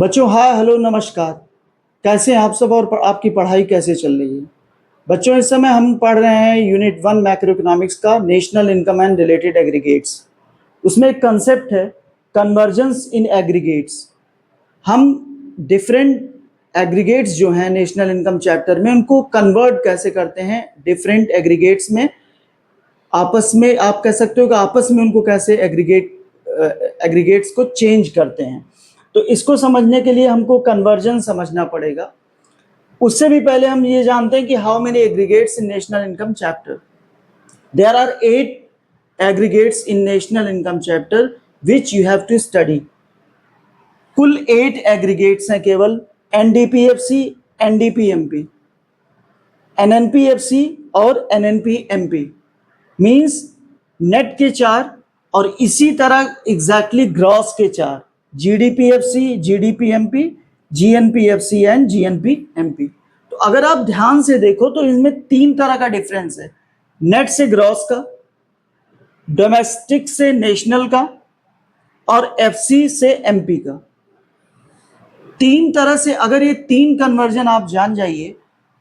बच्चों hi hello नमस्कार। कैसे हैं आप सब और आपकी पढ़ाई कैसे चल रही है? बच्चों इस समय हम पढ़ रहे हैं यूनिट 1 मैक्रो इकोनॉमिक्स का national income and related aggregates. उसमें एक कंसेप्ट है कन्वर्जेंस इन एग्रीगेट्स। हम डिफरेंट एग्रीगेट्स जो हैं नेशनल इनकम चैप्टर में उनको कन्वर्ट कैसे करते हैं डिफरेंट एग्रीगेट्स में, आपस में आप कह सकते हो कि आपस में उनको कैसे एग्रीगेट्स को चेंज करते हैं। तो इसको समझने के लिए हमको कन्वर्जन समझना पड़ेगा। उससे भी पहले हम ये जानते हैं कि how many aggregates in national income chapter. There are 8 aggregates in national income chapter which you have to study. कुल 8 एग्रीगेट्स हैं केवल, एनडीपीएफसी, एनडीपीएमपी, एनएनपीएफसी और एनएनपीएमपी। मीन्स नेट के 4 और इसी तरह एग्जैक्टली ग्रॉस के 4, जीडीपीएफसी, जीडीपीएमपी, जीएनपीएफसी एंड जीएनपीएमपी। तो अगर आप ध्यान से देखो तो इसमें 3 तरह का डिफरेंस है, नेट से ग्रॉस का, डोमेस्टिक से नेशनल का और एफसी से एमपी का। 3 तरह से अगर ये 3 कन्वर्जन आप जान जाइए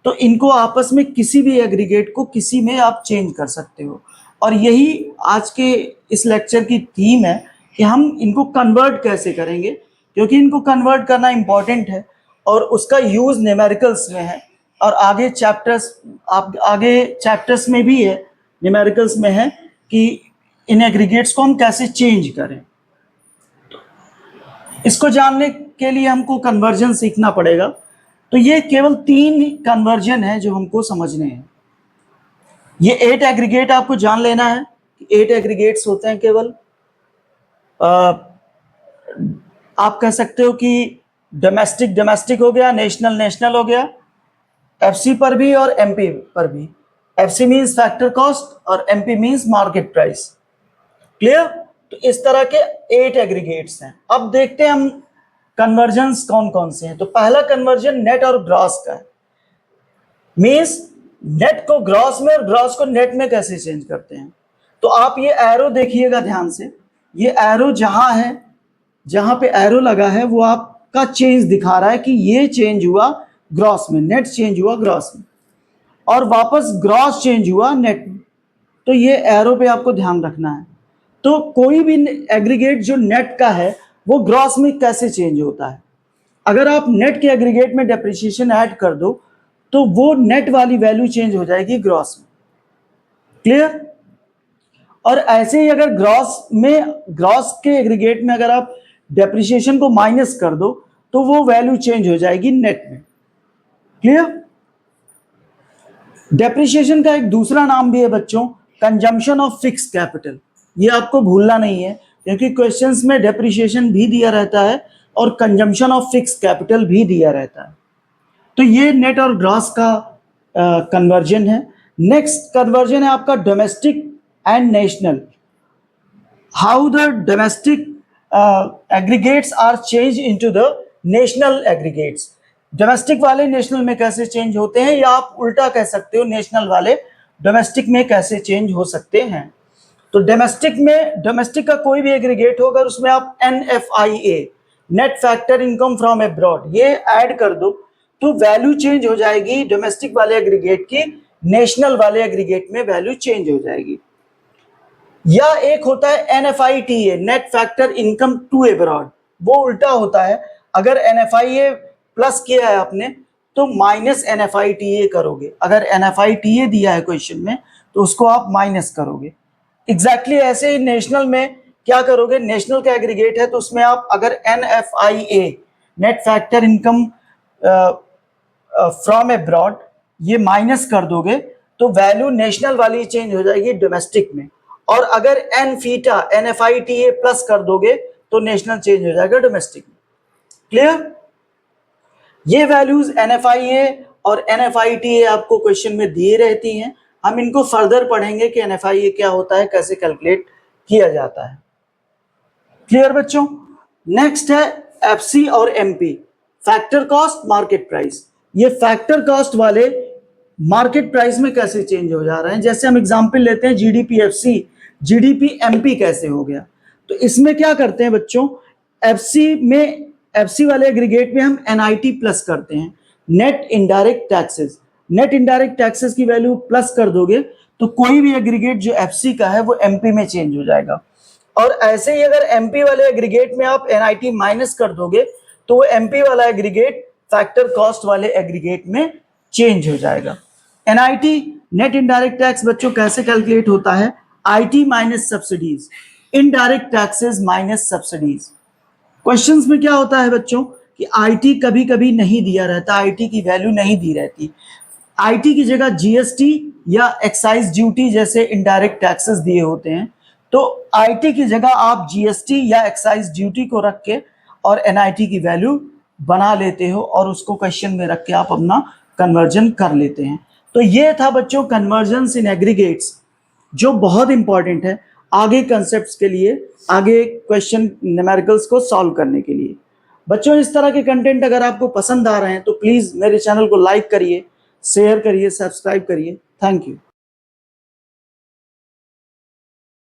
तो इनको आपस में किसी भी एग्रीगेट को किसी में आप चेंज कर सकते हो। और यही आज के इस लेक्चर की थीम है कि हम इनको कन्वर्ट कैसे करेंगे, क्योंकि इनको कन्वर्ट करना इंपॉर्टेंट है और उसका यूज न्यूमेरिकल्स में है और आगे चैप्टर्स में भी है, न्यूमेरिकल्स में है कि इन एग्रीगेट्स को हम कैसे चेंज करें। इसको जानने के लिए हमको कन्वर्जन सीखना पड़ेगा। तो ये केवल 3 कन्वर्जन है जो हमको समझने हैं। ये 8 एग्रीगेट आपको जान लेना है, 8 एग्रीगेट्स होते हैं केवल। आप कह सकते हो कि डोमेस्टिक हो गया, नेशनल हो गया, एफसी पर भी और एमपी पर भी। एफसी मीन्स फैक्टर कॉस्ट और MP means market price. Clear? तो इस तरह के 8 एग्रीगेट्स हैं। अब देखते हैं हम कन्वर्जन्स कौन कौन से हैं। तो पहला कन्वर्जन नेट और ग्रॉस का है। मीन्स नेट को ग्रॉस में और ग्रॉस को नेट में कैसे चेंज करते हैं। तो आप ये एरो देखिएगा ध्यान से, ये एरो जहां है, जहां पे एरो लगा है वो आपका चेंज दिखा रहा है कि ये चेंज हुआ ग्रॉस में, नेट चेंज हुआ ग्रॉस में और वापस ग्रॉस चेंज हुआ नेट में। तो ये एरो पे आपको ध्यान रखना है। तो कोई भी एग्रीगेट जो नेट का है वो ग्रॉस में कैसे चेंज होता है। अगर आप नेट के एग्रीगेट में डेप्रिसिएशन ऐड कर दो तो वो नेट वाली वैल्यू चेंज हो जाएगी ग्रॉस में। क्लियर? और ऐसे ही अगर ग्रॉस के एग्रीगेट में अगर आप डेप्रिसिएशन को माइनस कर दो तो वो वैल्यू चेंज हो जाएगी नेट में। क्लियर? डेप्रिसिएशन का एक दूसरा नाम भी है बच्चों, कंजम्पशन ऑफ फिक्स कैपिटल। ये आपको भूलना नहीं है क्योंकि क्वेश्चंस में डेप्रिसिएशन भी दिया रहता है और कंजम्पशन ऑफ फिक्स कैपिटल भी दिया रहता है। तो ये नेट और ग्रॉस का कन्वर्जन है। नेक्स्ट कन्वर्जन है आपका domestic and national. How the domestic aggregates are change into the national aggregates. Domestic वाले नेशनल में कैसे चेंज होते हैं, या आप उल्टा कह सकते हो नेशनल वाले डोमेस्टिक में कैसे चेंज हो सकते हैं। तो डोमेस्टिक का कोई भी एग्रीगेट हो, अगर उसमें आप NFIA, net factor income from abroad, ये ऐड कर दो तो वैल्यू चेंज हो जाएगी डोमेस्टिक वाले एग्रीगेट की, नेशनल वाले एग्रीगेट में वैल्यू चेंज हो जाएगी। या एक होता है NFITA, net factor income to abroad, वो उल्टा होता है। अगर NFIA प्लस किया है आपने तो माइनस NFITA करोगे। अगर NFITA दिया है क्वेश्चन में तो उसको आप माइनस करोगे। एग्जैक्टली ऐसे ही नेशनल में क्या करोगे, नेशनल का एग्रीगेट है तो उसमें आप अगर NFIA, net factor income from abroad, ये माइनस कर दोगे तो वैल्यू नेशनल वाली चेंज हो जाएगी डोमेस्टिक में। और अगर NFITA प्लस कर दोगे तो नेशनल चेंज हो जाएगा डोमेस्टिक में। क्लियर? ये वैल्यूज NFIA और NFITA आपको क्वेश्चन में दिए रहती हैं। हम इनको फर्दर पढ़ेंगे कि NFIA क्या होता है, कैसे कैलकुलेट किया जाता है। क्लियर बच्चों? नेक्स्ट है FC और MP, factor cost, market price. ये फैक्टर कॉस्ट वाले मार्केट प्राइस में कैसे चेंज हो जा रहे हैं। जैसे हम एग्जांपल लेते हैं GDPFC, GDPMP कैसे हो गया। तो इसमें क्या करते हैं बच्चों, FC में एफसी वाले एग्रीगेट में हम एनआईटी प्लस करते हैं, net indirect taxes. Net indirect taxes की वैल्यू प्लस कर दोगे तो कोई भी एग्रीगेट जो एफसी का है वो एमपी में चेंज हो जाएगा। और ऐसे ही अगर एमपी वाले एग्रीगेट में आप एनआईटी माइनस कर दोगे तो वो एमपी वाला एग्रीगेट फैक्टर कॉस्ट वाले एग्रीगेट में चेंज हो जाएगा। एनआईटी नेट इनडायरेक्ट टैक्स बच्चों कैसे कैलकुलेट होता है? IT minus subsidies, indirect taxes minus subsidies. Questions में क्या होता है बच्चों कि आईटी कभी कभी नहीं दिया रहता, आईटी की वैल्यू नहीं दी रहती। आईटी की जगह जीएसटी या एक्साइज ड्यूटी जैसे इनडायरेक्ट टैक्सेस दिए होते हैं, तो आईटी की जगह आप जीएसटी या एक्साइज ड्यूटी को रख के और एनआईटी की वैल्यू बना लेते हो और उसको क्वेश्चन में रख के आप अपना कन्वर्जन कर लेते हैं। तो ये था बच्चों कन्वर्जन्स इन एग्रीगेट्स, जो बहुत इंपॉर्टेंट है आगे कंसेप्ट्स के लिए, आगे क्वेश्चन न्यूमेरिकल्स को सॉल्व करने के लिए। बच्चों इस तरह के कंटेंट अगर आपको पसंद आ रहे हैं तो प्लीज मेरे चैनल को लाइक करिए, शेयर करिए, सब्सक्राइब करिए। Thank you.